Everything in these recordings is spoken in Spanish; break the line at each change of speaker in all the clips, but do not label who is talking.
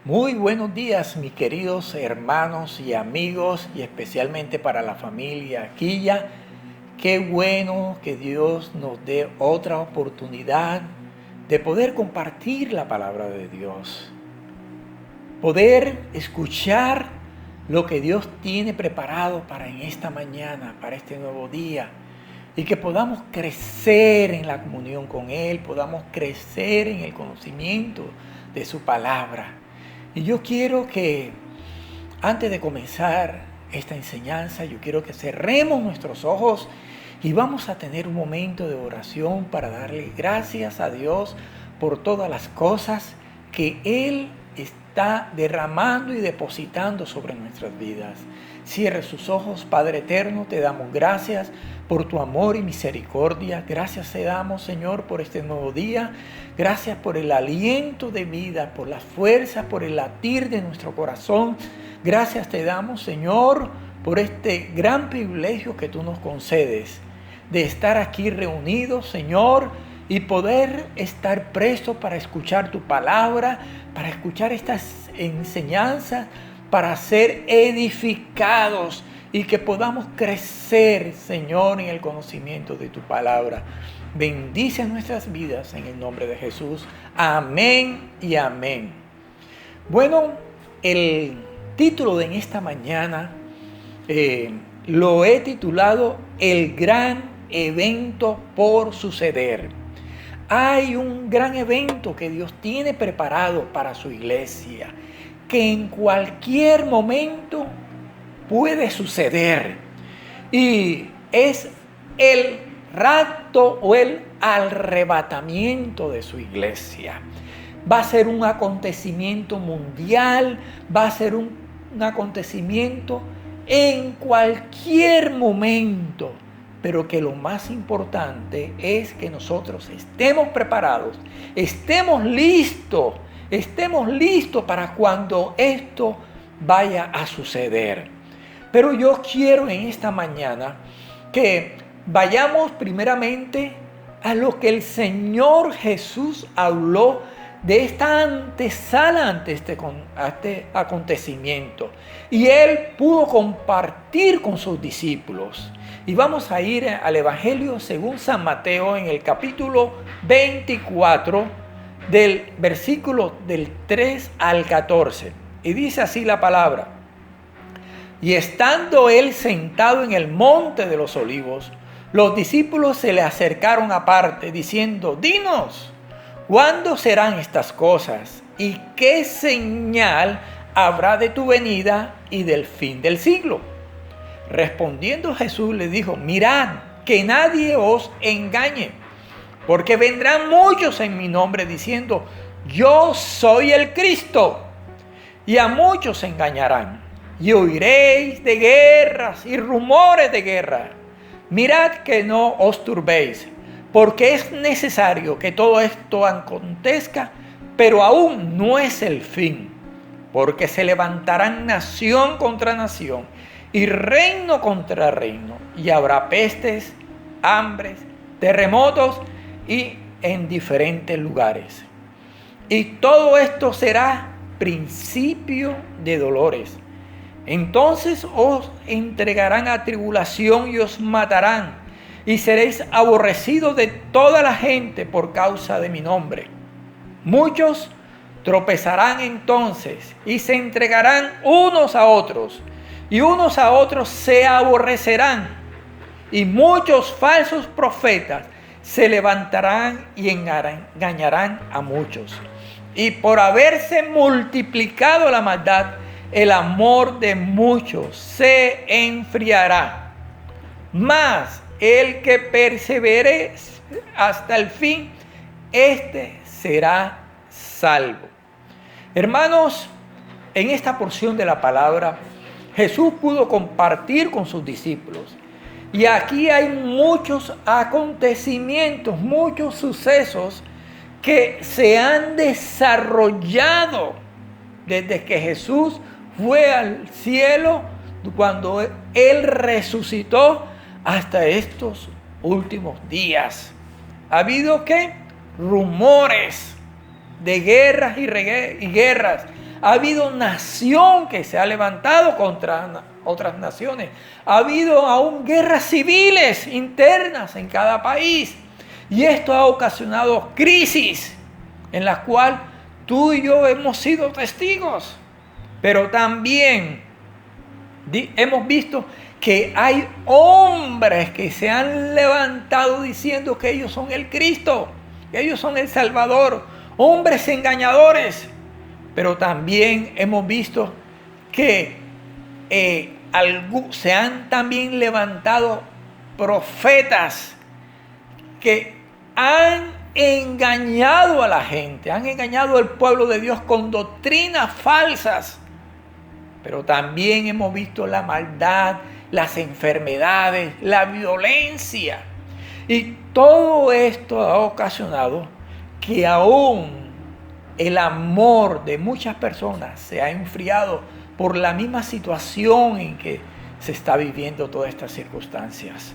Muy buenos días, mis queridos hermanos y amigos, y especialmente para la familia Quilla. Qué bueno que Dios nos dé otra oportunidad de poder compartir la palabra de Dios, poder escuchar lo que Dios tiene preparado para en esta mañana, para este nuevo día, y que podamos crecer en la comunión con Él, podamos crecer en el conocimiento de su palabra. Y yo quiero que antes de comenzar esta enseñanza, yo quiero que cerremos nuestros ojos y vamos a tener un momento de oración para darle gracias a Dios por todas las cosas que Él está derramando y depositando sobre nuestras vidas. Cierre sus ojos, Padre eterno, te damos gracias por tu amor y misericordia. Gracias te damos, Señor, por este nuevo día. Gracias por el aliento de vida, por la fuerza, por el latir de nuestro corazón. Gracias te damos, Señor, por este gran privilegio que tú nos concedes de estar aquí reunidos, Señor, y poder estar prestos para escuchar tu palabra, para escuchar estas enseñanzas, para ser edificados y que podamos crecer, Señor, en el conocimiento de tu palabra. Bendice nuestras vidas en el nombre de Jesús. Amén y amén. Bueno, el título de esta mañana lo he titulado El gran evento por suceder. Hay un gran evento que Dios tiene preparado para su iglesia, que en cualquier momento puede suceder. Y es el rapto o el arrebatamiento de su iglesia. Va a ser un acontecimiento mundial, va a ser un acontecimiento en cualquier momento. Pero que lo más importante es que nosotros estemos preparados, estemos listos para cuando esto vaya a suceder. Pero yo quiero en esta mañana que vayamos primeramente a lo que el Señor Jesús habló de esta antesala ante este acontecimiento. Y Él pudo compartir con sus discípulos. Y vamos a ir al Evangelio según San Mateo en el capítulo 24 del versículo del 3 al 14. Y dice así la palabra. Y estando Él sentado en el monte de los olivos, los discípulos se le acercaron aparte diciendo, dinos, ¿cuándo serán estas cosas? ¿Y qué señal habrá de tu venida y del fin del siglo? Respondiendo Jesús le dijo, mirad que nadie os engañe, porque vendrán muchos en mi nombre diciendo, yo soy el Cristo, y a muchos engañarán, y oiréis de guerras y rumores de guerra. Mirad que no os turbéis, porque es necesario que todo esto acontezca, pero aún no es el fin, porque se levantarán nación contra nación, y reino contra reino, y habrá pestes, hambres, terremotos y en diferentes lugares. Y todo esto será principio de dolores. Entonces os entregarán a tribulación y os matarán, y seréis aborrecidos de toda la gente por causa de mi nombre. Muchos tropezarán entonces y se entregarán unos a otros, y unos a otros se aborrecerán, y muchos falsos profetas se levantarán y engañarán a muchos. Y por haberse multiplicado la maldad, el amor de muchos se enfriará. Mas el que persevere hasta el fin, este será salvo. Hermanos, en esta porción de la palabra, Jesús pudo compartir con sus discípulos. Y aquí hay muchos acontecimientos, muchos sucesos que se han desarrollado desde que Jesús fue al cielo, cuando Él resucitó, hasta estos últimos días. Ha habido ¿qué? Rumores de guerras y guerras. Ha habido nación que se ha levantado contra otras naciones. Ha habido aún guerras civiles internas en cada país. Y esto ha ocasionado crisis en las cuales tú y yo hemos sido testigos. Pero también hemos visto que hay hombres que se han levantado diciendo que ellos son el Cristo, que ellos son el Salvador, hombres engañadores. Pero también hemos visto que se han también levantado profetas que han engañado a la gente, han engañado al pueblo de Dios con doctrinas falsas. Pero también hemos visto la maldad, las enfermedades, la violencia. Y todo esto ha ocasionado que aún el amor de muchas personas se ha enfriado por la misma situación en que se está viviendo todas estas circunstancias.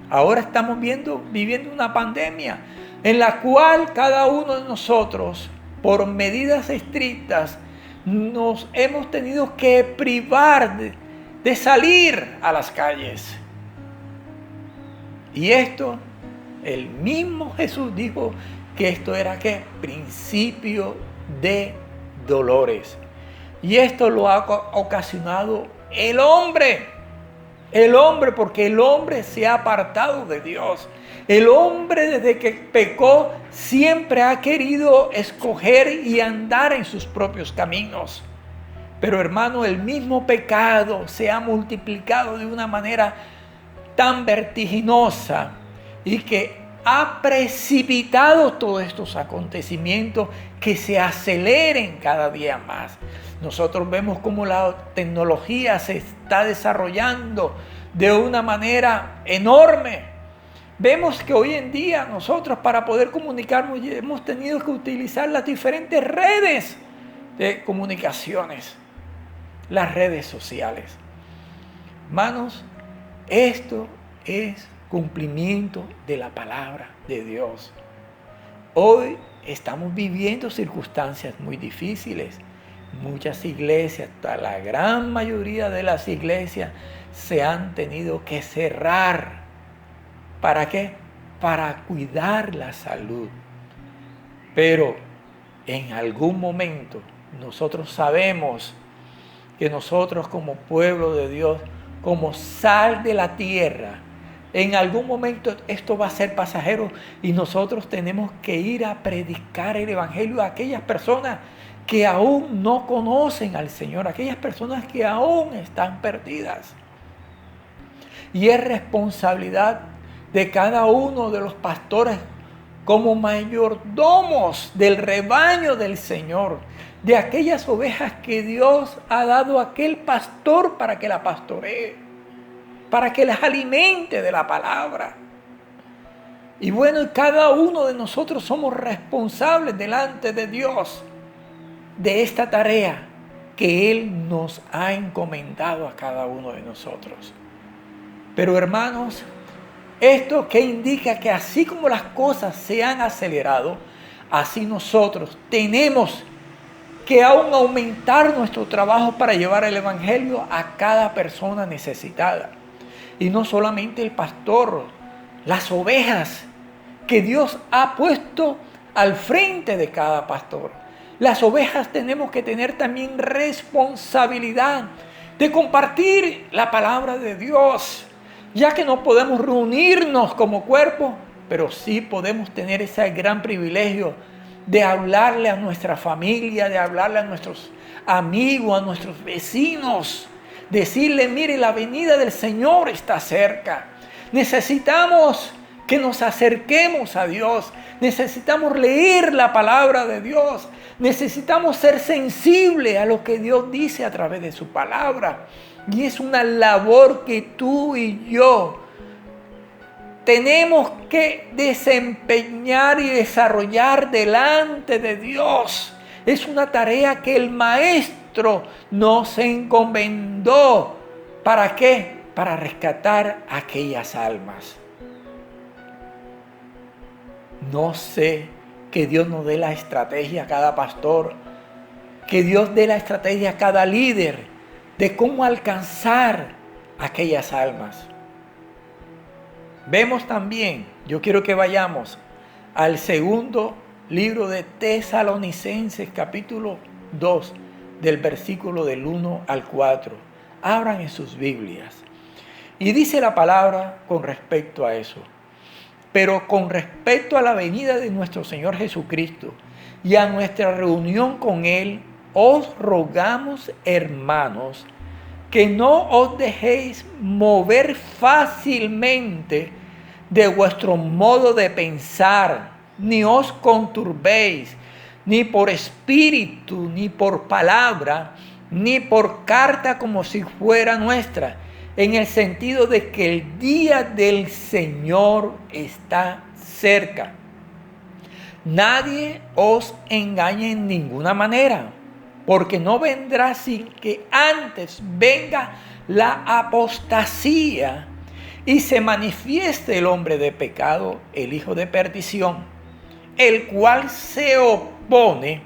Ahora estamos viviendo una pandemia en la cual cada uno de nosotros, por medidas estrictas, nos hemos tenido que privar de salir a las calles. Y esto, el mismo Jesús dijo que esto era ¿qué? Principio de dolores. Y esto lo ha ocasionado el hombre, porque el hombre se ha apartado de Dios. El hombre desde que pecó siempre ha querido escoger y andar en sus propios caminos. Pero hermano, el mismo pecado se ha multiplicado de una manera tan vertiginosa y que ha precipitado todos estos acontecimientos que se aceleren cada día más. Nosotros vemos cómo la tecnología se está desarrollando de una manera enorme. Vemos que hoy en día nosotros para poder comunicarnos hemos tenido que utilizar las diferentes redes de comunicaciones, las redes sociales. Hermanos, esto es cumplimiento de la palabra de Dios. Hoy estamos viviendo circunstancias muy difíciles. Muchas iglesias, la gran mayoría de las iglesias se han tenido que cerrar. ¿Para qué? Para cuidar la salud. Pero en algún momento nosotros sabemos que nosotros como pueblo de Dios, como sal de la tierra, en algún momento esto va a ser pasajero y nosotros tenemos que ir a predicar el evangelio a aquellas personas que aún no conocen al Señor, aquellas personas que aún están perdidas. Y es responsabilidad de cada uno de los pastores como mayordomos del rebaño del Señor, de aquellas ovejas que Dios ha dado a aquel pastor para que la pastoree, para que las alimente de la palabra. Y bueno, cada uno de nosotros somos responsables delante de Dios de esta tarea que Él nos ha encomendado a cada uno de nosotros. Pero hermanos, esto que indica que así como las cosas se han acelerado, así nosotros tenemos que aún aumentar nuestro trabajo para llevar el evangelio a cada persona necesitada. Y no solamente el pastor, las ovejas que Dios ha puesto al frente de cada pastor. Las ovejas tenemos que tener también responsabilidad de compartir la palabra de Dios, ya que no podemos reunirnos como cuerpo, pero sí podemos tener ese gran privilegio de hablarle a nuestra familia, de hablarle a nuestros amigos, a nuestros vecinos, decirle, mire, la venida del Señor está cerca. Necesitamos que nos acerquemos a Dios, necesitamos leer la palabra de Dios, necesitamos ser sensibles a lo que Dios dice a través de su palabra. Y es una labor que tú y yo tenemos que desempeñar y desarrollar delante de Dios. Es una tarea que el Maestro nos encomendó. ¿Para qué? Para rescatar aquellas almas. No sé, que Dios nos dé la estrategia a cada pastor, Que Dios dé la estrategia a cada líder de cómo alcanzar aquellas almas. Vemos también, yo quiero que vayamos al segundo libro de Tesalonicenses, capítulo 2, del versículo del 1 al 4. Abran en sus Biblias. Y dice la palabra con respecto a eso. Pero con respecto a la venida de nuestro Señor Jesucristo y a nuestra reunión con Él, os rogamos, hermanos, que no os dejéis mover fácilmente de vuestro modo de pensar, ni os conturbéis, ni por espíritu, ni por palabra, ni por carta como si fuera nuestra, en el sentido de que el día del Señor está cerca. Nadie os engañe en ninguna manera, porque no vendrá sin que antes venga la apostasía y se manifieste el hombre de pecado, el hijo de perdición, el cual se opone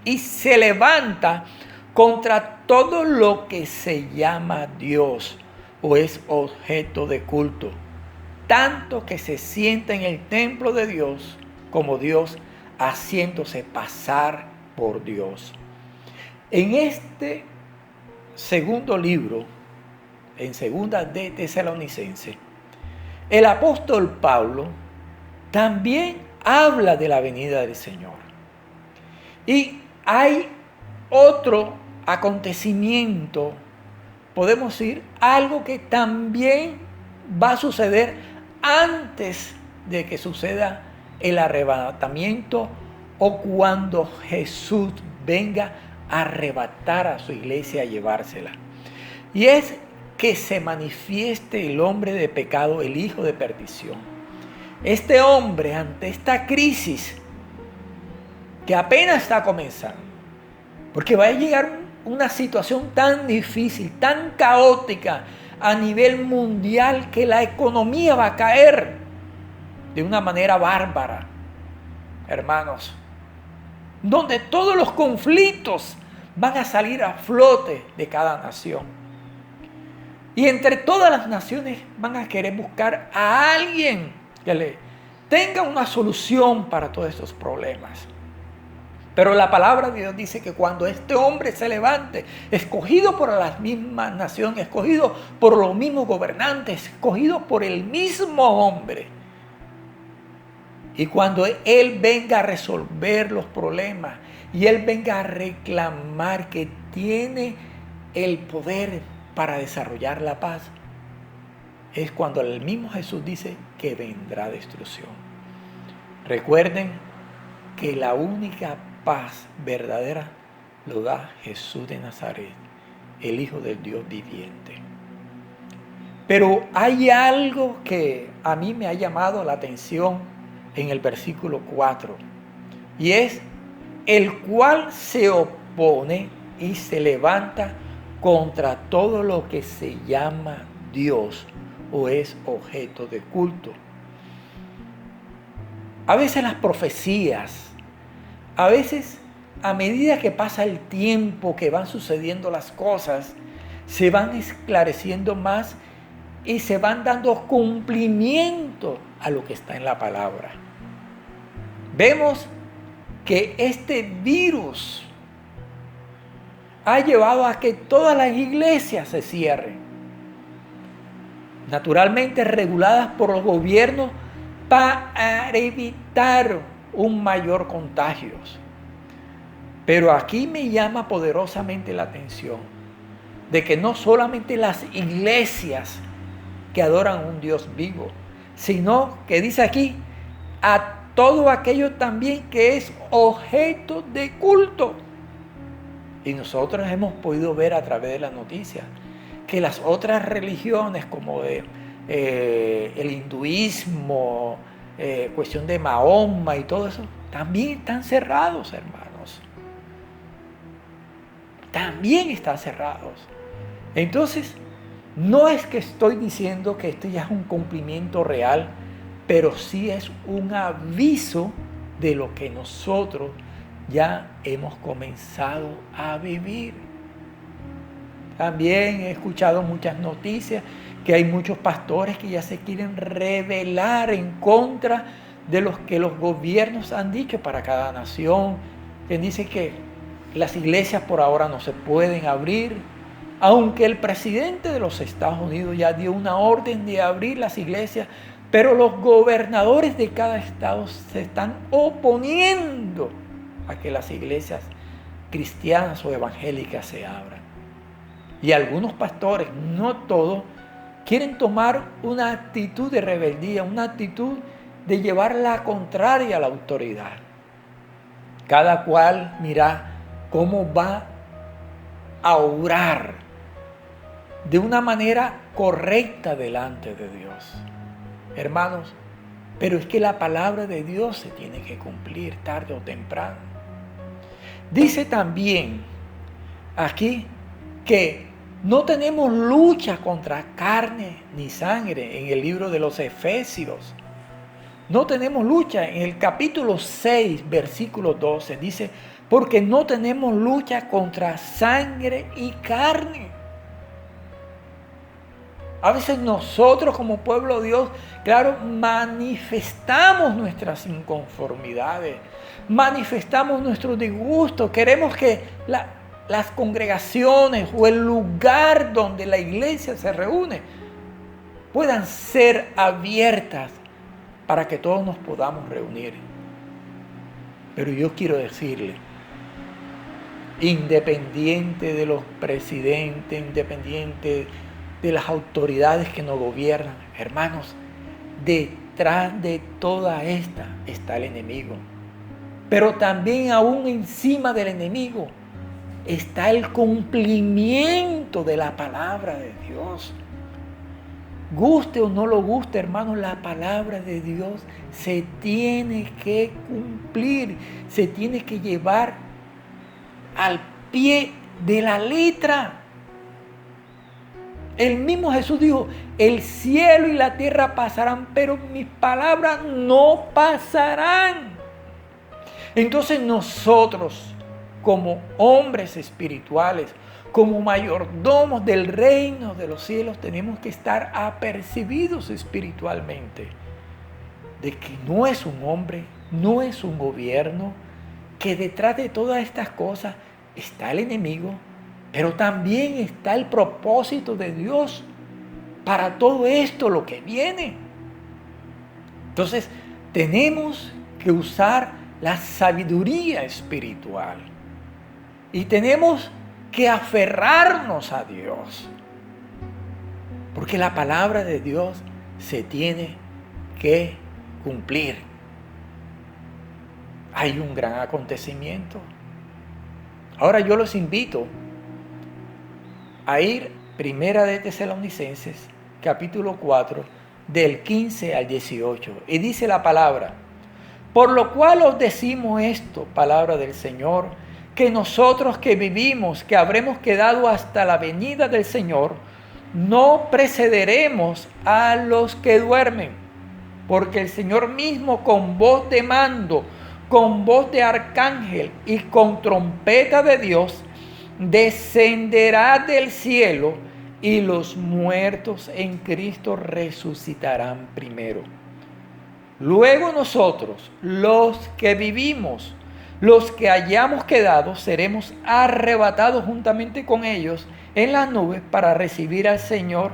y se levanta contra todo lo que se llama Dios o es objeto de culto, tanto que se sienta en el templo de Dios como Dios, haciéndose pasar por Dios. En este segundo libro, en segunda de Tesalonicenses, el apóstol Pablo también habla de la venida del Señor. Y hay otro acontecimiento, podemos decir, algo que también va a suceder antes de que suceda el arrebatamiento o cuando Jesús venga a arrebatar a su iglesia, a llevársela. Y es que se manifieste el hombre de pecado, el hijo de perdición. Este hombre, ante esta crisis que apenas está comenzando, porque va a llegar una situación tan difícil, tan caótica a nivel mundial, que la economía va a caer de una manera bárbara, hermanos, donde todos los conflictos van a salir a flote de cada nación. Y entre todas las naciones van a querer buscar a alguien que le tenga una solución para todos estos problemas. Pero la palabra de Dios dice que cuando este hombre se levante, escogido por las mismas naciones, escogido por los mismos gobernantes, escogido por el mismo hombre, y cuando Él venga a resolver los problemas y Él venga a reclamar que tiene el poder para desarrollar la paz, es cuando el mismo Jesús dice que vendrá destrucción. Recuerden que la única paz verdadera lo da Jesús de Nazaret, el Hijo del Dios viviente. Pero hay algo que a mí me ha llamado la atención en el versículo 4, y es el cual se opone y se levanta contra todo lo que se llama Dios o es objeto de culto. A veces las profecías, a veces a medida que pasa el tiempo, que van sucediendo las cosas, se van esclareciendo más y se van dando cumplimiento a lo que está en la palabra. Vemos que este virus ha llevado a que todas las iglesias se cierren, naturalmente reguladas por los gobiernos para evitar un mayor contagio. Pero aquí me llama poderosamente la atención de que no solamente las iglesias que adoran a un Dios vivo, sino que dice aquí a todo aquello también que es objeto de culto. Y nosotros hemos podido ver a través de las noticias que las otras religiones como el hinduismo, cuestión de Mahoma y todo eso, también están cerrados, hermanos. También están cerrados. Entonces, no es que estoy diciendo que esto ya es un cumplimiento real, pero sí es un aviso de lo que nosotros ya hemos comenzado a vivir. También he escuchado muchas noticias que hay muchos pastores que ya se quieren rebelar en contra de los que los gobiernos han dicho para cada nación. Que dice que las iglesias por ahora no se pueden abrir, aunque el presidente de los Estados Unidos ya dio una orden de abrir las iglesias, pero los gobernadores de cada estado se están oponiendo a que las iglesias cristianas o evangélicas se abran. Y algunos pastores, no todos, quieren tomar una actitud de rebeldía, una actitud de llevar la contraria a la autoridad. Cada cual mira cómo va a orar de una manera correcta delante de Dios. Hermanos, pero es que la palabra de Dios se tiene que cumplir tarde o temprano. Dice también aquí que no tenemos lucha contra carne ni sangre en el libro de los Efesios. No tenemos lucha. En el capítulo 6, versículo 12, dice, porque no tenemos lucha contra sangre y carne. A veces nosotros como pueblo de Dios, claro, manifestamos nuestras inconformidades, manifestamos nuestro disgusto. Queremos que las congregaciones o el lugar donde la iglesia se reúne puedan ser abiertas para que todos nos podamos reunir. Pero yo quiero decirle, independiente de los presidentes, independiente de las autoridades que nos gobiernan, hermanos, detrás de toda esta está el enemigo. Pero también aún encima del enemigo está el cumplimiento de la palabra de Dios. Guste o no lo guste, hermanos, la palabra de Dios se tiene que cumplir, se tiene que llevar al pie de la letra. El mismo Jesús dijo, el cielo y la tierra pasarán, pero mis palabras no pasarán. Entonces nosotros, como hombres espirituales, como mayordomos del reino de los cielos, tenemos que estar apercibidos espiritualmente de que no es un hombre, no es un gobierno, que detrás de todas estas cosas está el enemigo, pero también está el propósito de Dios para todo esto, lo que viene. Entonces, tenemos que usar la sabiduría espiritual y tenemos que aferrarnos a Dios, porque la palabra de Dios se tiene que cumplir. Hay un gran acontecimiento. Ahora yo los invito a ir Primera de Tesalonicenses, capítulo 4, del 15 al 18. Y dice la palabra, por lo cual os decimos esto, palabra del Señor, que nosotros que vivimos, que habremos quedado hasta la venida del Señor, no precederemos a los que duermen, porque el Señor mismo con voz de mando, con voz de arcángel y con trompeta de Dios, descenderá del cielo y los muertos en Cristo resucitarán primero. Luego nosotros, los que vivimos, los que hayamos quedado, seremos arrebatados juntamente con ellos en las nubes para recibir al Señor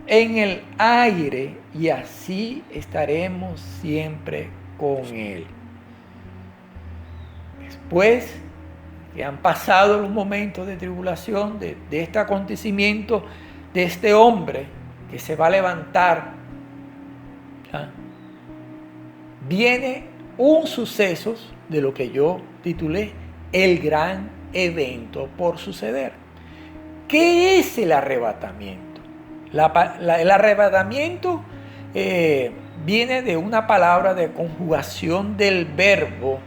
en el aire, y así estaremos siempre con Él. Después que han pasado los momentos de tribulación, de este acontecimiento, de este hombre que se va a levantar, viene un suceso de lo que yo titulé el gran evento por suceder. ¿Qué es el arrebatamiento? El arrebatamiento viene de una palabra de conjugación del verbo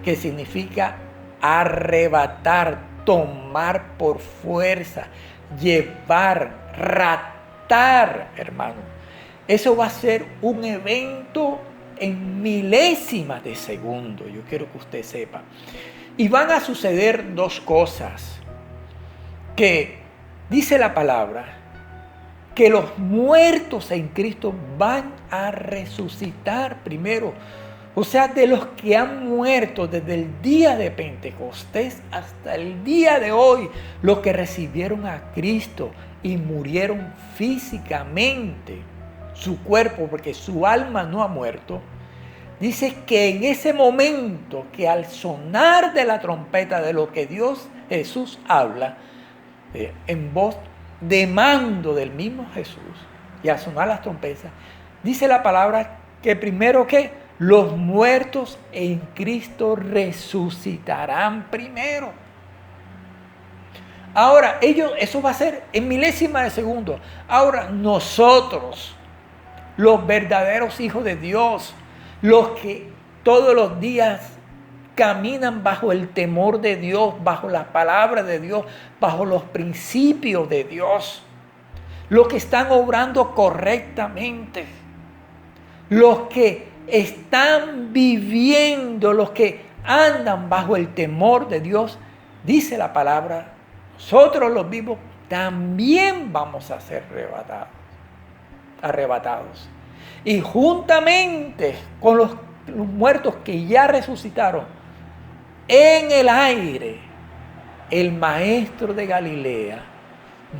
que significa arrebatar, tomar por fuerza, llevar, raptar, hermano. Eso va a ser un evento en milésimas de segundo. Yo quiero que usted sepa. Y van a suceder dos cosas que dice la palabra, que los muertos en Cristo van a resucitar primero. O sea, de los que han muerto desde el día de Pentecostés hasta el día de hoy, los que recibieron a Cristo y murieron físicamente, su cuerpo, porque su alma no ha muerto. Dice que en ese momento, que al sonar de la trompeta de lo que Jesús habla, en voz de mando del mismo Jesús, y al sonar las trompetas, dice la palabra que primero que los muertos en Cristo resucitarán primero. Ahora, eso va a ser en milésima de segundo. Ahora, nosotros, los verdaderos hijos de Dios, los que todos los días caminan bajo el temor de Dios, bajo la palabra de Dios, bajo los principios de Dios, los que están obrando correctamente, los que están viviendo, los que andan bajo el temor de Dios, dice la palabra, nosotros los vivos también vamos a ser arrebatados. Y juntamente con los muertos que ya resucitaron en el aire, el Maestro de Galilea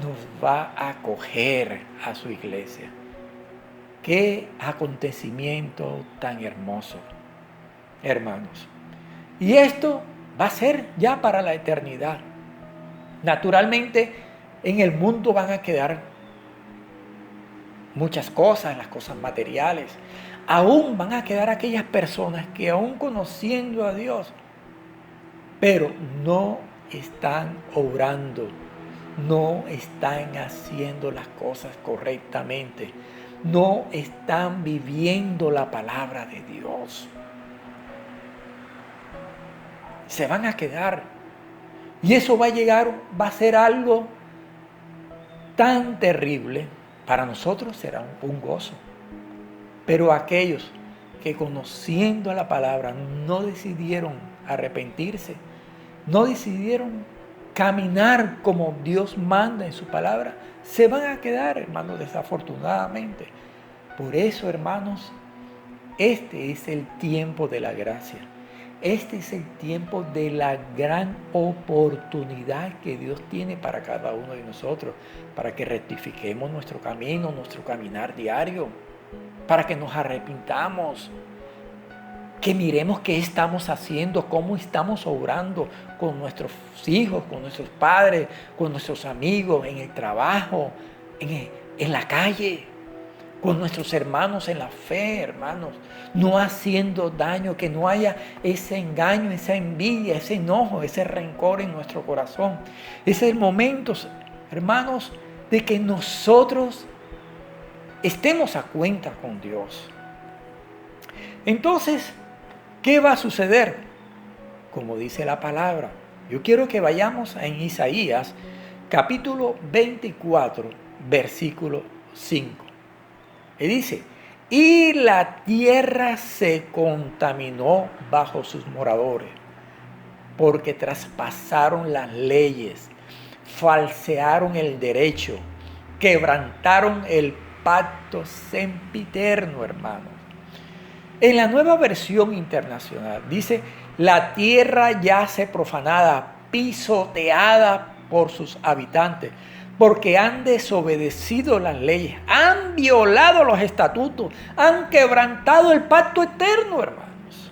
nos va a acoger a su iglesia. Qué acontecimiento tan hermoso, hermanos. Y esto va a ser ya para la eternidad. Naturalmente, en el mundo van a quedar muchas cosas, las cosas materiales. Aún van a quedar aquellas personas que aún conociendo a Dios, pero no están obrando, no están haciendo las cosas correctamente, no están viviendo la palabra de Dios. Se van a quedar. Y eso va a ser algo tan terrible. Para nosotros será un gozo. Pero aquellos que conociendo la palabra no decidieron arrepentirse, no decidieron caminar como Dios manda en su palabra, se van a quedar, hermanos, desafortunadamente. Por eso, hermanos, este es el tiempo de la gracia. Este es el tiempo de la gran oportunidad que Dios tiene para cada uno de nosotros, para que rectifiquemos nuestro camino, nuestro caminar diario, para que nos arrepintamos, que miremos qué estamos haciendo, cómo estamos obrando con nuestros hijos, con nuestros padres, con nuestros amigos, en el trabajo, en la calle, con nuestros hermanos en la fe, hermanos, no haciendo daño, que no haya ese engaño, esa envidia, ese enojo, ese rencor en nuestro corazón. Ese es el momento, hermanos, de que nosotros estemos a cuenta con Dios. Entonces, ¿qué va a suceder? Como dice la palabra, yo quiero que vayamos en Isaías, capítulo 24, versículo 5. Y dice, y la tierra se contaminó bajo sus moradores, porque traspasaron las leyes, falsearon el derecho, quebrantaron el pacto sempiterno, hermanos. En la Nueva Versión Internacional dice, la tierra yace profanada, pisoteada por sus habitantes, porque han desobedecido las leyes, han violado los estatutos, han quebrantado el pacto eterno, hermanos.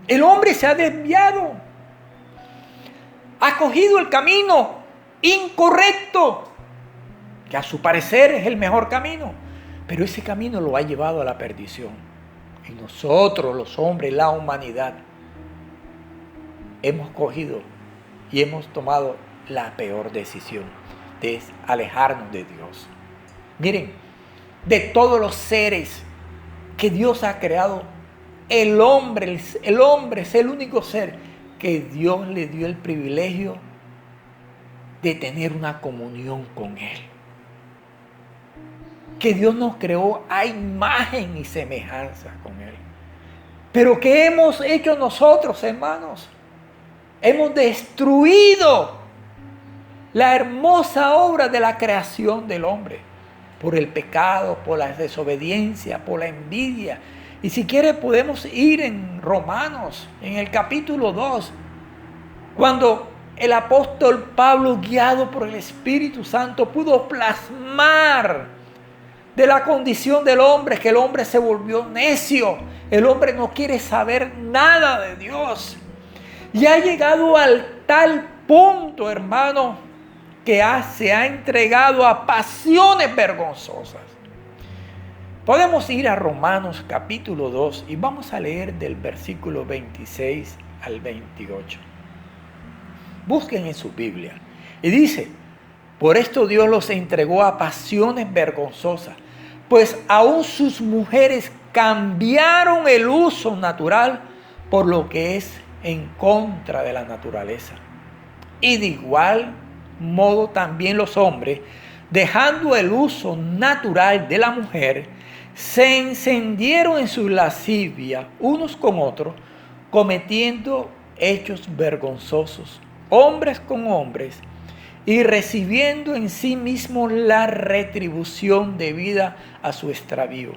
El hombre se ha desviado, ha cogido el camino incorrecto, que a su parecer es el mejor camino, pero ese camino lo ha llevado a la perdición. Y nosotros, los hombres, la humanidad, hemos cogido y hemos tomado la peor decisión de alejarnos de Dios. Miren, de todos los seres que Dios ha creado, el hombre es el único ser que Dios le dio el privilegio de tener una comunión con Él. Que Dios nos creó a imagen y semejanza con Él. Pero ¿qué hemos hecho nosotros, hermanos? Hemos destruido la hermosa obra de la creación del hombre por el pecado, por la desobediencia, por la envidia. Y si quiere podemos ir en Romanos, en el capítulo 2, cuando el apóstol Pablo, guiado por el Espíritu Santo, pudo plasmar de la condición del hombre, que el hombre se volvió necio, el hombre no quiere saber nada de Dios. Y ha llegado al tal punto, hermano, que se ha entregado a pasiones vergonzosas. Podemos ir a Romanos capítulo 2 y vamos a leer del versículo 26 al 28. Busquen en su Biblia. Y dice: por esto Dios los entregó a pasiones vergonzosas, pues aún sus mujeres cambiaron el uso natural por lo que es en contra de la naturaleza. Y de igual modo también los hombres, dejando el uso natural de la mujer, se encendieron en su lascivia unos con otros, cometiendo hechos vergonzosos, hombres con hombres, y recibiendo en sí mismos la retribución debida a su extravío.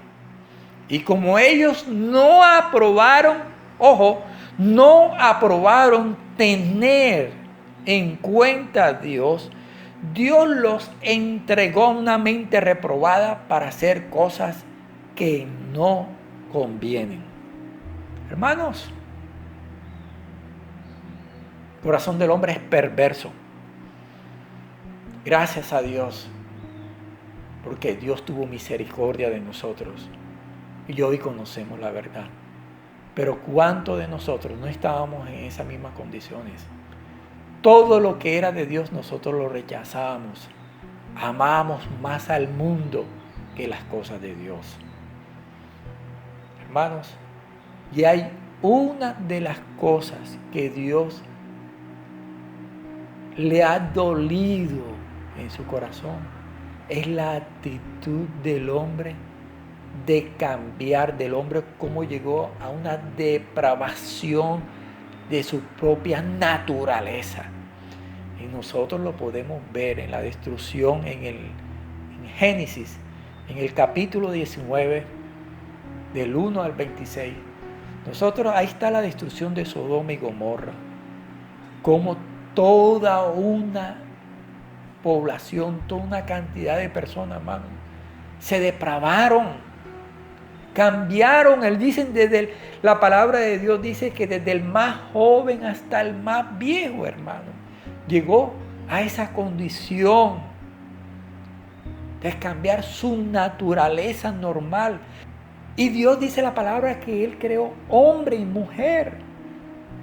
Y como ellos no aprobaron, no aprobaron tener en cuenta a Dios, Dios los entregó a una mente reprobada para hacer cosas que no convienen. Hermanos, el corazón del hombre es perverso. Gracias a Dios, porque Dios tuvo misericordia de nosotros y hoy conocemos la verdad. Pero ¿cuántos de nosotros no estábamos en esas mismas condiciones? Todo lo que era de Dios nosotros lo rechazábamos. Amábamos más al mundo que las cosas de Dios. Hermanos, y hay una de las cosas que Dios le ha dolido en su corazón, es la actitud del hombre de cambiar, del hombre cómo llegó a una depravación de su propia naturaleza. Y nosotros lo podemos ver en la destrucción en Génesis, en el capítulo 19, del 1 al 26. Nosotros, ahí está la destrucción de Sodoma y Gomorra. Como toda una población, toda una cantidad de personas, hermano, se depravaron. Cambiaron, la palabra de Dios dice que desde el más joven hasta el más viejo, hermano, llegó a esa condición de cambiar su naturaleza normal. Y Dios dice la palabra que Él creó hombre y mujer.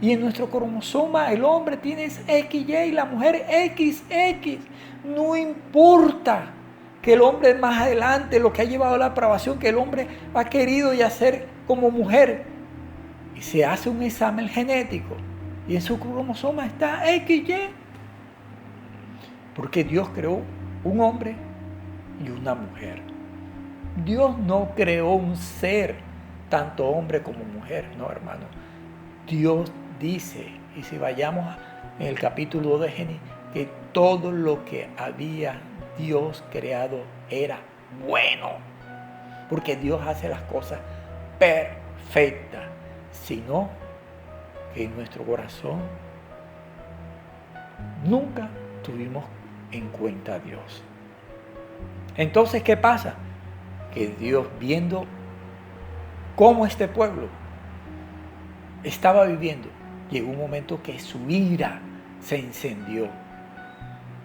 Y en nuestro cromosoma el hombre tiene XY y la mujer XX. No importa que el hombre más adelante, lo que ha llevado a la aprobación, que el hombre ha querido ya ser como mujer. Y se hace un examen genético y en su cromosoma está XY. Porque Dios creó un hombre y una mujer. Dios no creó un ser, tanto hombre como mujer, no, hermano. Dios dice, y si vayamos en el capítulo 2 de Génesis, que todo lo que había Dios creado era bueno, porque Dios hace las cosas perfectas, sino que en nuestro corazón nunca tuvimos en cuenta a Dios. Entonces, ¿qué pasa? Que Dios, viendo cómo este pueblo estaba viviendo, llegó un momento que su ira se encendió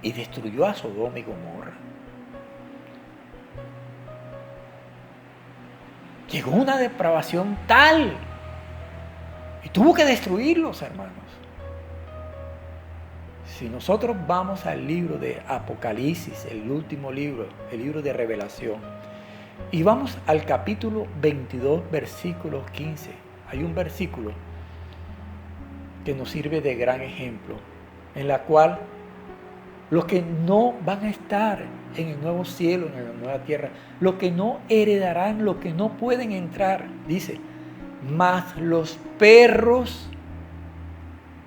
y destruyó a Sodoma y Gomorra. Llegó una depravación tal y tuvo que destruirlos, hermanos. Si nosotros vamos al libro de Apocalipsis, el último libro, el libro de Revelación, y vamos al capítulo 22, versículo 15, hay un versículo que nos sirve de gran ejemplo, en la cual los que no van a estar en el nuevo cielo, en la nueva tierra, los que no heredarán, los que no pueden entrar, dice, mas los perros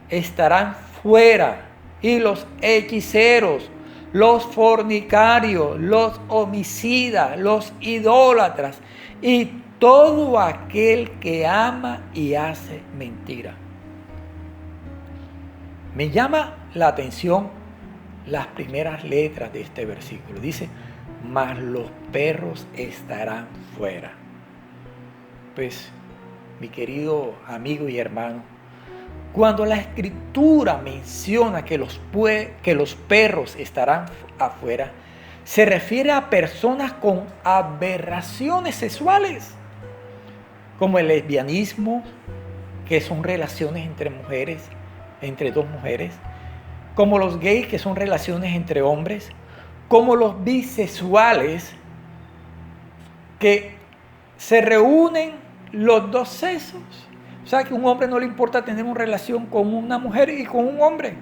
estarán fuera, y los hechiceros, los fornicarios, los homicidas, los idólatras y todo aquel que ama y hace mentira. Me llama la atención las primeras letras de este versículo. Dice, mas los perros estarán fuera. Pues, mi querido amigo y hermano, cuando la Escritura menciona que los perros estarán afuera, se refiere a personas con aberraciones sexuales, como el lesbianismo, que son relaciones entre mujeres, entre dos mujeres, como los gays, que son relaciones entre hombres, como los bisexuales, que se reúnen los dos sexos. O sea, que a un hombre no le importa tener una relación con una mujer y con un hombre.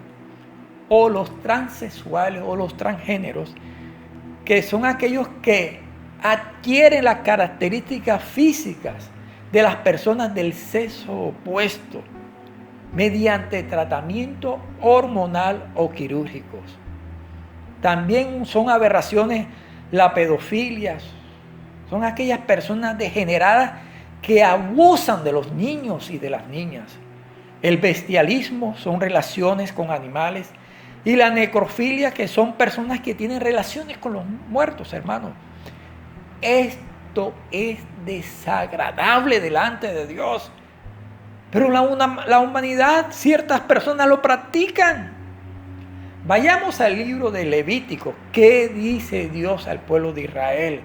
O los transexuales o los transgéneros, que son aquellos que adquieren las características físicas de las personas del sexo opuesto mediante tratamiento hormonal o quirúrgicos. También son aberraciones la pedofilia, son aquellas personas degeneradas que abusan de los niños y de las niñas. El bestialismo son relaciones con animales, y la necrofilia, que son personas que tienen relaciones con los muertos, hermanos. Esto es desagradable delante de Dios. Pero la humanidad, ciertas personas lo practican. Vayamos al libro de Levítico. ¿Qué dice Dios al pueblo de Israel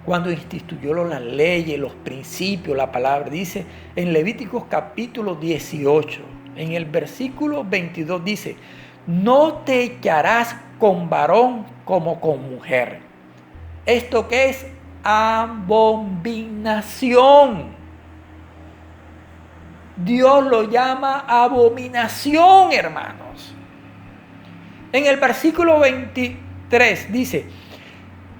cuando instituyó las leyes, los principios, la palabra? Dice en Levíticos capítulo 18, en el versículo 22 dice, no te echarás con varón como con mujer. ¿Esto qué es? Abominación. Dios lo llama abominación, hermanos. En el versículo 23 dice,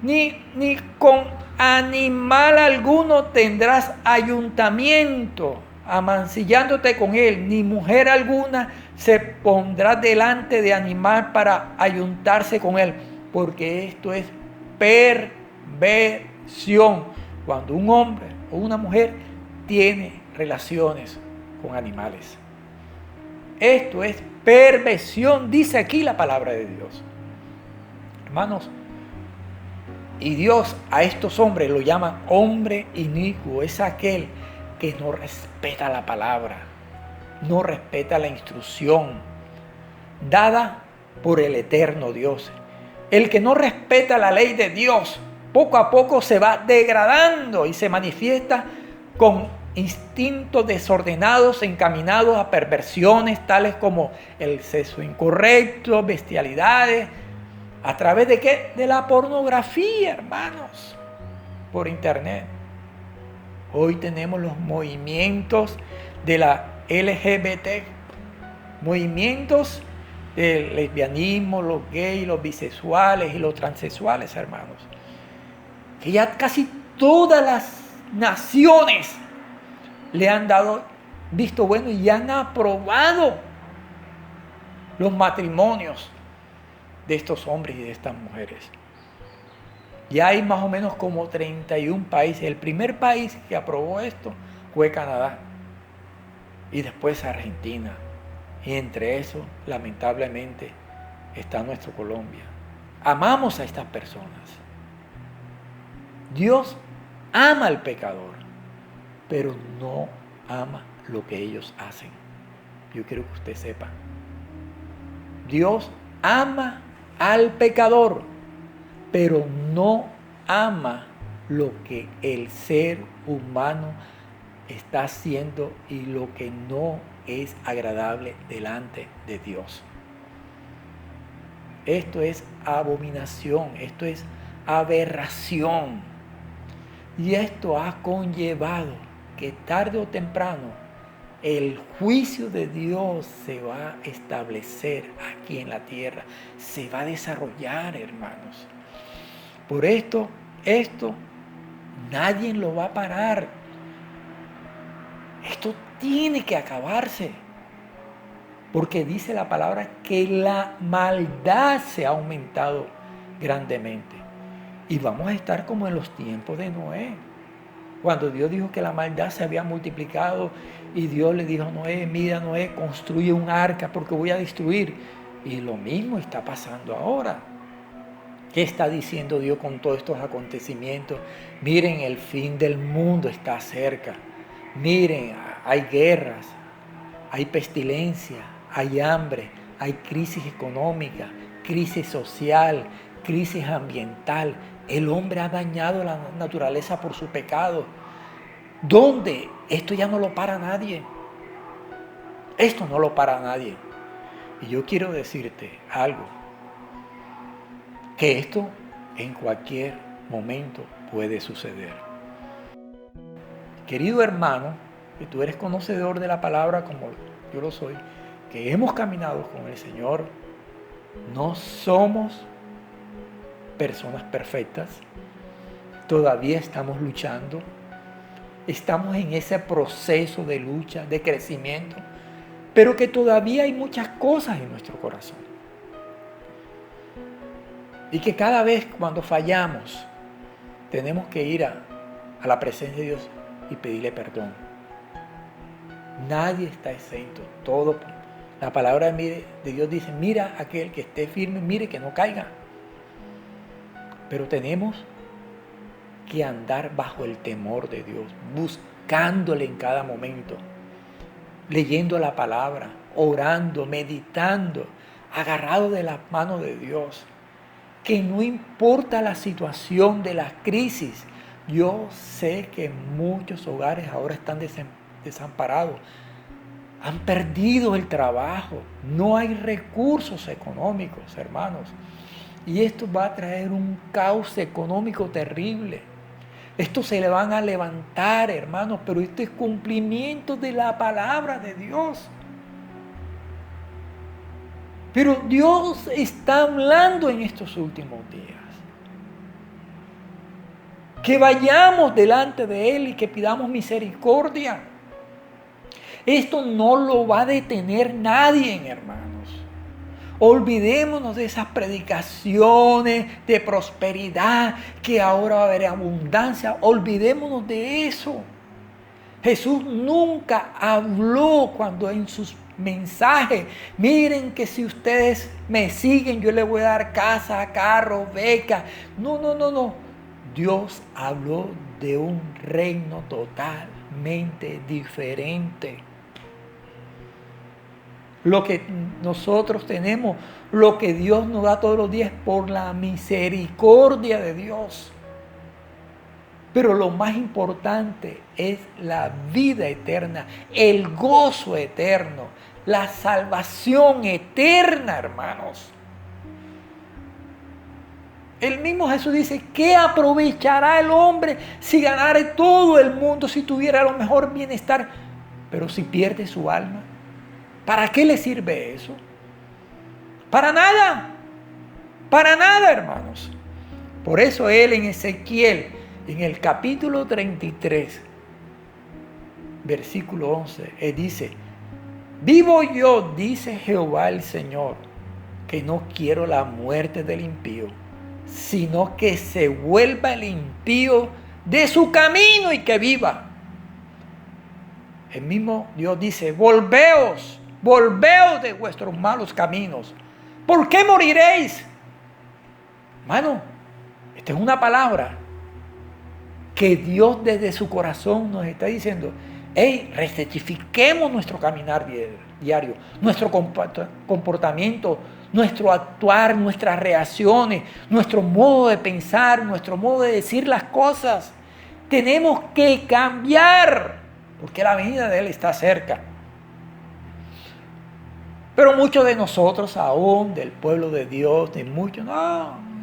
ni con animal alguno tendrás ayuntamiento, amancillándote con él, ni mujer alguna se pondrá delante de animal para ayuntarse con él, porque esto es perversión, cuando un hombre o una mujer tiene relaciones con animales. Esto es perversión, dice aquí la palabra de Dios. Hermanos, y Dios a estos hombres lo llama hombre inicuo. Es aquel que no respeta la palabra, no respeta la instrucción dada por el eterno Dios. El que no respeta la ley de Dios, poco a poco se va degradando y se manifiesta con instintos desordenados encaminados a perversiones tales como el sexo incorrecto, bestialidades. ¿A través de qué? De la pornografía, hermanos, por internet. Hoy tenemos los movimientos de la LGBT, movimientos del lesbianismo, los gays, los bisexuales y los transexuales, hermanos. Que ya casi todas las naciones le han dado visto bueno y han aprobado los matrimonios de estos hombres y de estas mujeres. Ya hay más o menos como 31 países. El primer país que aprobó esto fue Canadá y después Argentina. Y entre eso, lamentablemente, está nuestro Colombia. Amamos a estas personas. Dios ama al pecador, pero no ama lo que ellos hacen. Yo quiero que usted sepa. Dios ama al pecador, pero no ama lo que el ser humano está haciendo y lo que no es agradable delante de Dios. Esto es abominación, esto es aberración. Y esto ha conllevado que tarde o temprano el juicio de Dios se va a establecer aquí en la tierra, se va a desarrollar, hermanos. Por esto nadie lo va a parar. Esto tiene que acabarse. Porque dice la palabra que la maldad se ha aumentado grandemente. Y vamos a estar como en los tiempos de Noé. Cuando Dios dijo que la maldad se había multiplicado y Dios le dijo a Noé, mira Noé, construye un arca porque voy a destruir. Y lo mismo está pasando ahora. ¿Qué está diciendo Dios con todos estos acontecimientos? Miren, el fin del mundo está cerca. Miren, hay guerras, hay pestilencia, hay hambre, hay crisis económica, crisis social, crisis ambiental. El hombre ha dañado la naturaleza por su pecado. ¿Dónde? Esto ya no lo para nadie. Esto no lo para nadie. Y yo quiero decirte algo. Que esto en cualquier momento puede suceder. Querido hermano, que tú eres conocedor de la palabra como yo lo soy, que hemos caminado con el Señor, no somos personas perfectas, todavía estamos luchando, estamos en ese proceso de lucha, de crecimiento, pero que todavía hay muchas cosas en nuestro corazón. Y que cada vez cuando fallamos, tenemos que ir a la presencia de Dios y pedirle perdón. Nadie está exento. Todo. La palabra de Dios dice, mira aquel que esté firme, mire que no caiga. Pero tenemos que andar bajo el temor de Dios, buscándole en cada momento, leyendo la palabra, orando, meditando, agarrado de las manos de Dios. Que no importa la situación de la crisis, yo sé que muchos hogares ahora están desamparados, han perdido el trabajo, no hay recursos económicos, hermanos. Y esto va a traer un caos económico terrible. Estos se le van a levantar, hermanos, pero esto es cumplimiento de la palabra de Dios. Pero Dios está hablando en estos últimos días. Que vayamos delante de Él y que pidamos misericordia. Esto no lo va a detener nadie, hermanos. Olvidémonos de esas predicaciones de prosperidad, que ahora va a haber abundancia. Olvidémonos de eso. Jesús nunca habló cuando en sus mensajes, miren que si ustedes me siguen, yo les voy a dar casa, carro, beca. No. Dios habló de un reino totalmente diferente. Lo que nosotros tenemos, lo que Dios nos da todos los días por la misericordia de Dios. Pero lo más importante es la vida eterna, el gozo eterno, la salvación eterna, hermanos. El mismo Jesús dice, ¿qué aprovechará el hombre si ganare todo el mundo, si tuviera lo mejor bienestar, pero si pierde su alma? ¿Para qué le sirve eso? Para nada, hermanos. Por eso él en Ezequiel, en el capítulo 33, versículo 11, él dice, vivo yo, dice Jehová el Señor, que no quiero la muerte del impío, sino que se vuelva el impío de su camino y que viva. El mismo Dios dice, volveos de vuestros malos caminos. ¿Por qué moriréis? Hermano, esta es una palabra que Dios desde su corazón nos está diciendo, rectifiquemos nuestro caminar diario, nuestro comportamiento, nuestro actuar, nuestras reacciones, nuestro modo de pensar, nuestro modo de decir las cosas. Tenemos que cambiar, porque la venida de Él está cerca. Pero muchos de nosotros aún, del pueblo de Dios, de muchos,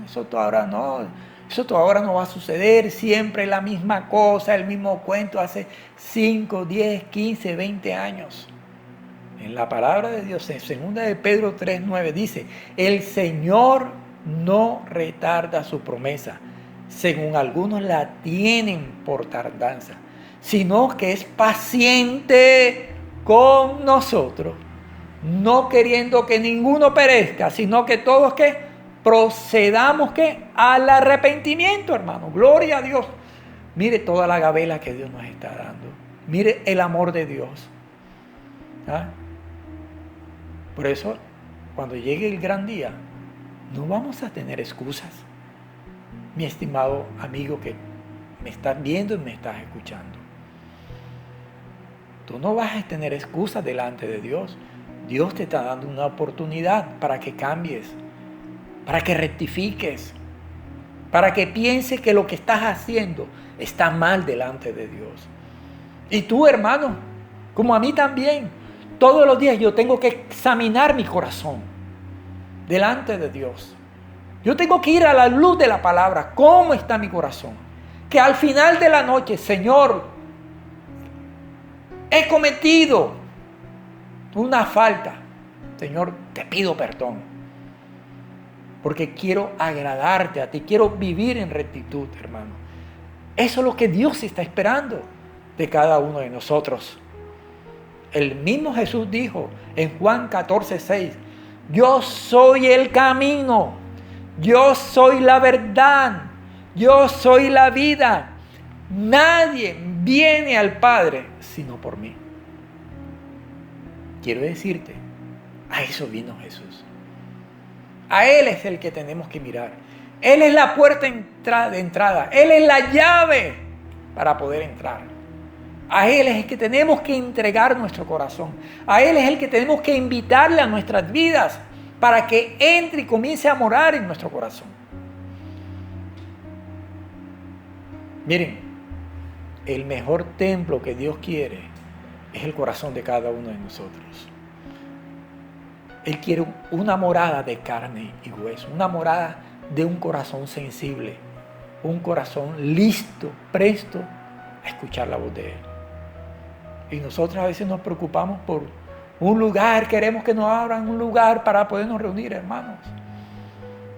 eso todavía no va a suceder, siempre la misma cosa, el mismo cuento hace 5, 10, 15, 20 años. En la palabra de Dios, en 2 de Pedro 3:9 dice, el Señor no retarda su promesa, según algunos la tienen por tardanza, sino que es paciente con nosotros, no queriendo que ninguno perezca, sino que todos que procedamos que al arrepentimiento, hermano. Gloria a Dios. Mire toda la gabela que Dios nos está dando. Mire el amor de Dios. ¿Ah? Por eso, cuando llegue el gran día, no vamos a tener excusas. Mi estimado amigo que me estás viendo y me estás escuchando. Tú no vas a tener excusas delante de Dios. Dios te está dando una oportunidad para que cambies, para que rectifiques, para que pienses que lo que estás haciendo está mal delante de Dios. Y tú, hermano, como a mí también, todos los días yo tengo que examinar mi corazón delante de Dios. Yo tengo que ir a la luz de la palabra. ¿Cómo está mi corazón? Que al final de la noche, Señor, he cometido una falta. Señor, te pido perdón. Porque quiero agradarte a ti. Quiero vivir en rectitud, hermano. Eso es lo que Dios está esperando de cada uno de nosotros. El mismo Jesús dijo en Juan 14:6, yo soy el camino, yo soy la verdad, yo soy la vida. Nadie viene al Padre sino por mí. Quiero decirte, a eso vino Jesús. A Él es el que tenemos que mirar. Él es la puerta de entrada. Él es la llave para poder entrar. A Él es el que tenemos que entregar nuestro corazón. A Él es el que tenemos que invitarle a nuestras vidas para que entre y comience a morar en nuestro corazón. Miren, el mejor templo que Dios quiere es el corazón de cada uno de nosotros. Él quiere una morada de carne y hueso, una morada de un corazón sensible, un corazón listo, presto a escuchar la voz de Él. Y nosotros a veces nos preocupamos por un lugar, queremos que nos abran un lugar para podernos reunir, hermanos.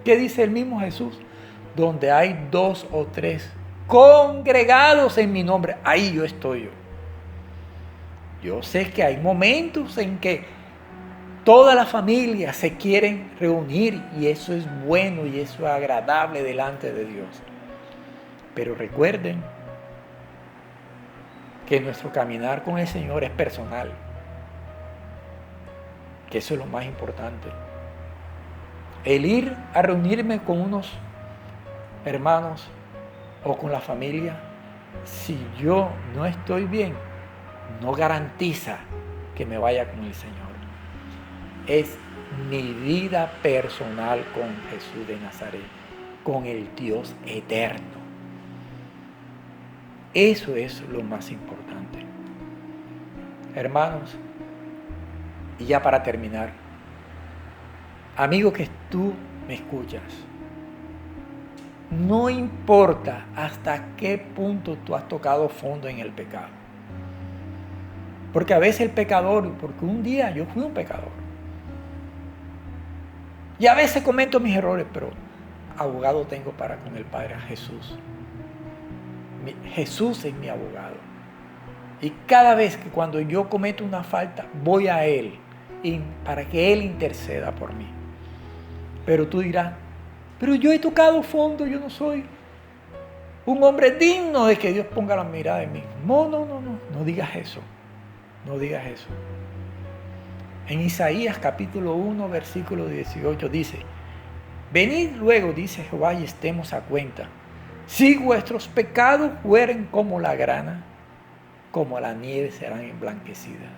¿Qué dice el mismo Jesús? Donde hay 2 o 3 congregados en mi nombre, ahí yo estoy yo. Yo sé que hay momentos en que toda la familia se quieren reunir y eso es bueno y eso es agradable delante de Dios. Pero recuerden que nuestro caminar con el Señor es personal. Que eso es lo más importante. El ir a reunirme con unos hermanos o con la familia, si yo no estoy bien, no garantiza que me vaya con el Señor. Es mi vida personal con Jesús de Nazaret, con el Dios eterno. Eso es lo más importante. Hermanos, y ya para terminar, amigo que tú me escuchas, no importa hasta qué punto tú has tocado fondo en el pecado. Porque a veces el pecador, porque un día yo fui un pecador. Y a veces cometo mis errores, pero abogado tengo para con el Padre, a Jesús. Jesús es mi abogado. Y cada vez que cuando yo cometo una falta, voy a Él para que Él interceda por mí. Pero tú dirás, pero yo he tocado fondo, yo no soy un hombre digno de que Dios ponga la mirada en mí. No digas eso. No digas eso. En Isaías capítulo 1, versículo 18 dice, venid luego, dice Jehová, y estemos a cuenta. Si vuestros pecados fueren como la grana, como la nieve serán emblanquecidas.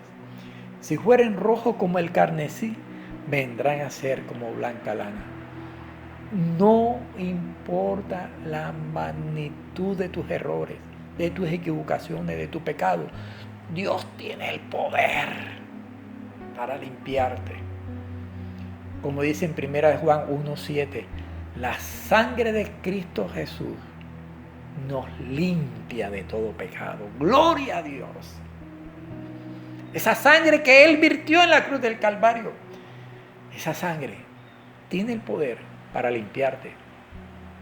Si fueren rojos como el carmesí, vendrán a ser como blanca lana. No importa la magnitud de tus errores, de tus equivocaciones, de tu pecado. Dios tiene el poder para limpiarte. Como dice en 1 Juan 1:7, la sangre de Cristo Jesús nos limpia de todo pecado. ¡Gloria a Dios! Esa sangre que Él virtió en la cruz del Calvario, esa sangre tiene el poder para limpiarte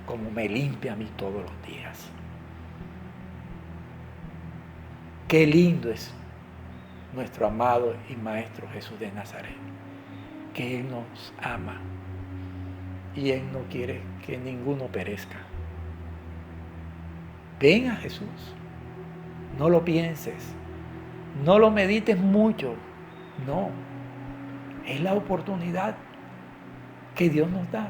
como me limpia a mí todos los días. Qué lindo es nuestro amado y Maestro Jesús de Nazaret. que Él nos ama y Él no quiere que ninguno perezca. Ven a Jesús, no lo pienses, no lo medites mucho, no, es la oportunidad que Dios nos da,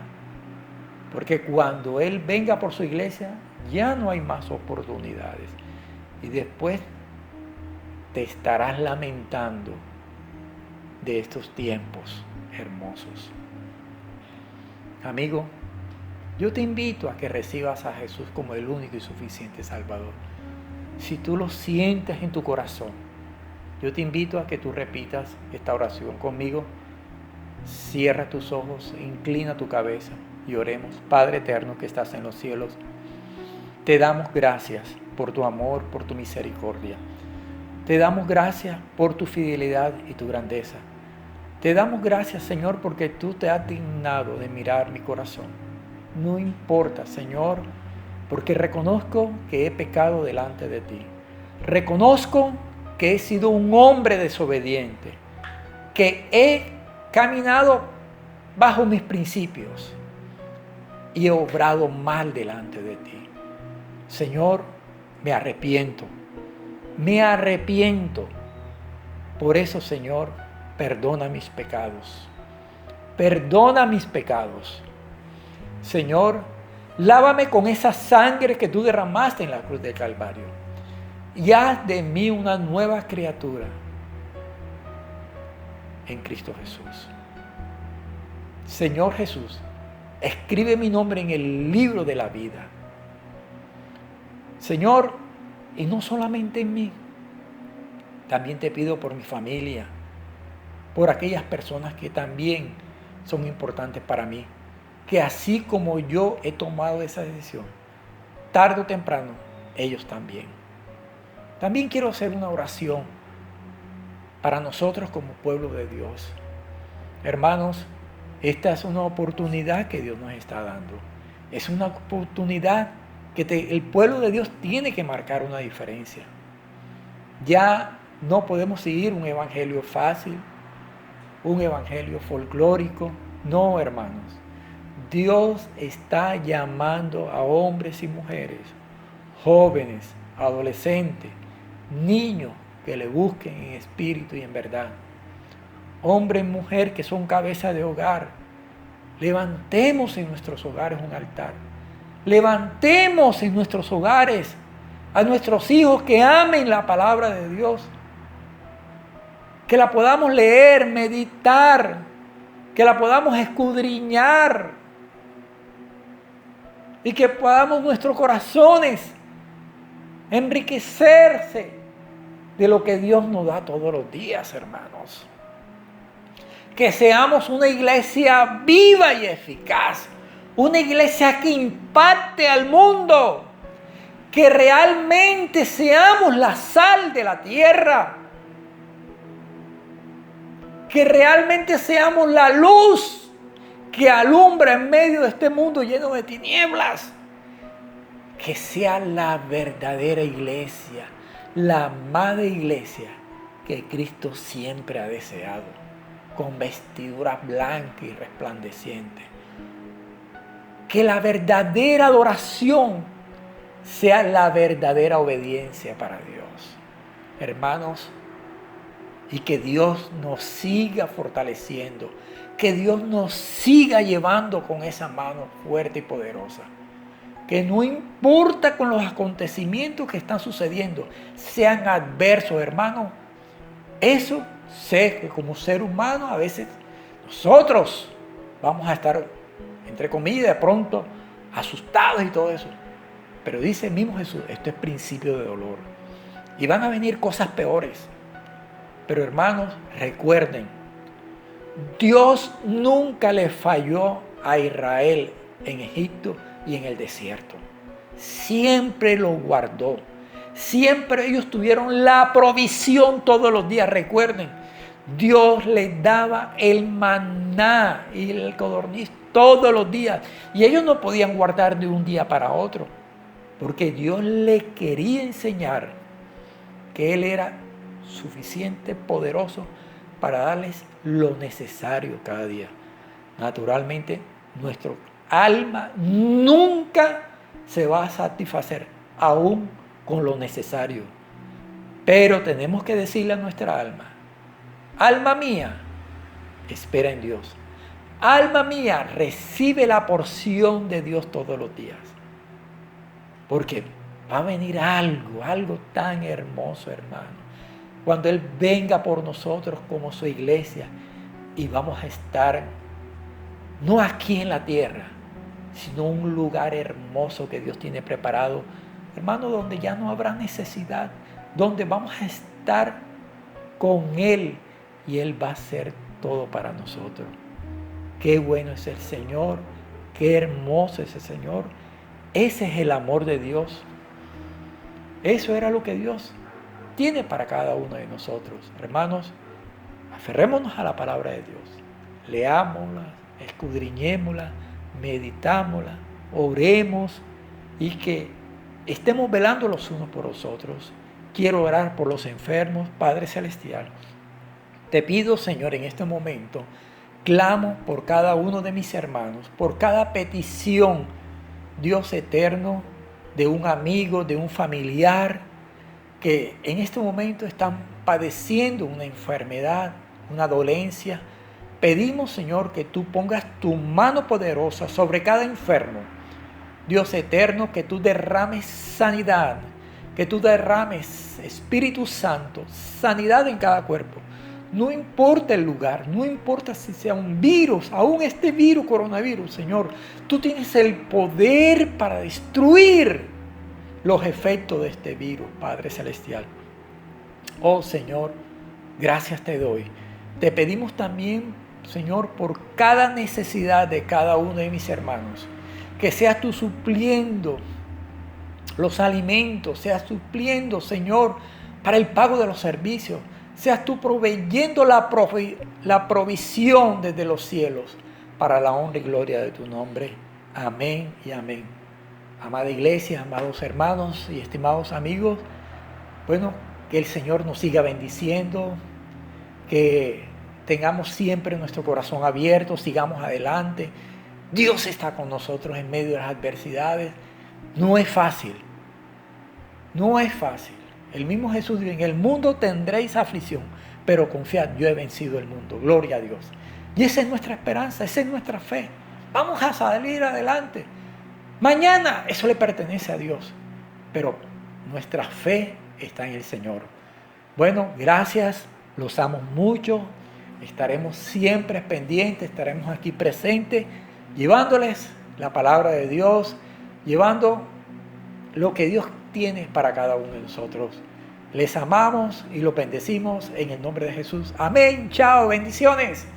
porque cuando Él venga por su iglesia ya no hay más oportunidades y después te estarás lamentando de estos tiempos hermosos. Amigo, yo te invito a que recibas a Jesús como el único y suficiente Salvador. Si tú lo sientes en tu corazón, yo te invito a que tú repitas esta oración conmigo. Cierra tus ojos, inclina tu cabeza y oremos. Padre eterno que estás en los cielos, te damos gracias por tu amor, por tu misericordia. Te damos gracias por tu fidelidad y tu grandeza. Te damos gracias, Señor, porque tú te has dignado de mirar mi corazón. No importa, Señor, porque reconozco que he pecado delante de ti. Reconozco que he sido un hombre desobediente, que he caminado bajo mis principios y he obrado mal delante de ti. Señor, me arrepiento. Me arrepiento. Por eso, Señor, perdona mis pecados. Perdona mis pecados. Señor, lávame con esa sangre que tú derramaste en la cruz del Calvario. Y haz de mí una nueva criatura en Cristo Jesús. Señor Jesús, escribe mi nombre en el libro de la vida. Señor, y no solamente en mí, también te pido por mi familia, por aquellas personas que también son importantes para mí, que así como yo he tomado esa decisión, tarde o temprano, ellos también. También quiero hacer una oración para nosotros como pueblo de Dios. Hermanos, esta es una oportunidad que Dios nos está dando. Es una oportunidad que el pueblo de Dios tiene que marcar una diferencia. Ya no podemos seguir un evangelio fácil, un evangelio folclórico. No, hermanos. Dios está llamando a hombres y mujeres, jóvenes, adolescentes, niños que le busquen en espíritu y en verdad. Hombre y mujer que son cabeza de hogar. Levantemos en nuestros hogares un altar. Levantemos en nuestros hogares a nuestros hijos que amen la palabra de Dios. Que la podamos leer, meditar, que la podamos escudriñar y que podamos nuestros corazones enriquecerse de lo que Dios nos da todos los días, hermanos. Que seamos una iglesia viva y eficaz, una iglesia que impacte al mundo, que realmente seamos la sal de la tierra, que realmente seamos la luz que alumbra en medio de este mundo lleno de tinieblas, que sea la verdadera iglesia, la amada iglesia que Cristo siempre ha deseado, con vestidura blanca y resplandeciente. Que la verdadera adoración sea la verdadera obediencia para Dios. Hermanos, y que Dios nos siga fortaleciendo, que Dios nos siga llevando con esa mano fuerte y poderosa. Que no importa con los acontecimientos que están sucediendo, sean adversos, hermanos. Eso sé que como ser humano a veces nosotros vamos a estar, entre comillas, de pronto asustados y todo eso. Pero dice el mismo Jesús, esto es principio de dolor. Y van a venir cosas peores. Pero hermanos, recuerden, Dios nunca le falló a Israel en Egipto y en el desierto. Siempre lo guardó. Siempre ellos tuvieron la provisión todos los días. Recuerden, Dios les daba el maná y el codorniz todos los días. Y ellos no podían guardar de un día para otro. Porque Dios le quería enseñar que Él era suficiente, poderoso para darles lo necesario cada día. Naturalmente, nuestro alma nunca se va a satisfacer, aún con lo necesario. Pero tenemos que decirle a nuestra alma: alma mía, espera en Dios. Alma mía, recibe la porción de Dios todos los días. Porque va a venir algo tan hermoso, hermano. Cuando Él venga por nosotros como su iglesia, y vamos a estar no aquí en la tierra, sino un lugar hermoso que Dios tiene preparado, hermano, donde ya no habrá necesidad, donde vamos a estar con Él y Él va a hacer todo para nosotros. Qué bueno es el Señor, qué hermoso es el Señor. Ese es el amor de Dios. Eso era lo que Dios tiene para cada uno de nosotros. Hermanos, aferrémonos a la palabra de Dios. Leámosla, escudriñémosla, meditámosla, oremos y que estemos velando los unos por los otros. Quiero orar por los enfermos. Padre Celestial, te pido, Señor, en este momento, clamo por cada uno de mis hermanos, por cada petición, Dios eterno, de un amigo, de un familiar, que en este momento están padeciendo una enfermedad, una dolencia. Pedimos, Señor, que tú pongas tu mano poderosa sobre cada enfermo. Dios eterno, que tú derrames sanidad, que tú derrames, Espíritu Santo, sanidad en cada cuerpo. No importa el lugar, no importa si sea un virus, aún este virus, coronavirus, Señor, tú tienes el poder para destruir los efectos de este virus, Padre Celestial. Oh Señor, gracias te doy. Te pedimos también, Señor, por cada necesidad de cada uno de mis hermanos, que seas tú supliendo los alimentos, seas supliendo, Señor, para el pago de los servicios, seas tú proveyendo la provisión desde los cielos para la honra y gloria de tu nombre. Amén y amén. Amada iglesia, amados hermanos y estimados amigos, bueno, que el Señor nos siga bendiciendo, que tengamos siempre nuestro corazón abierto, sigamos adelante. Dios está con nosotros en medio de las adversidades. No es fácil, no es fácil. El mismo Jesús dijo: en el mundo tendréis aflicción, pero confiad, yo he vencido el mundo. Gloria a Dios. Y esa es nuestra esperanza, esa es nuestra fe. Vamos a salir adelante. Mañana, eso le pertenece a Dios, pero nuestra fe está en el Señor. Bueno, gracias, los amo mucho. Estaremos siempre pendientes, estaremos aquí presentes, llevándoles la palabra de Dios, llevando lo que Dios tiene para cada uno de nosotros. Les amamos y los bendecimos en el nombre de Jesús. Amén. Chao. Bendiciones.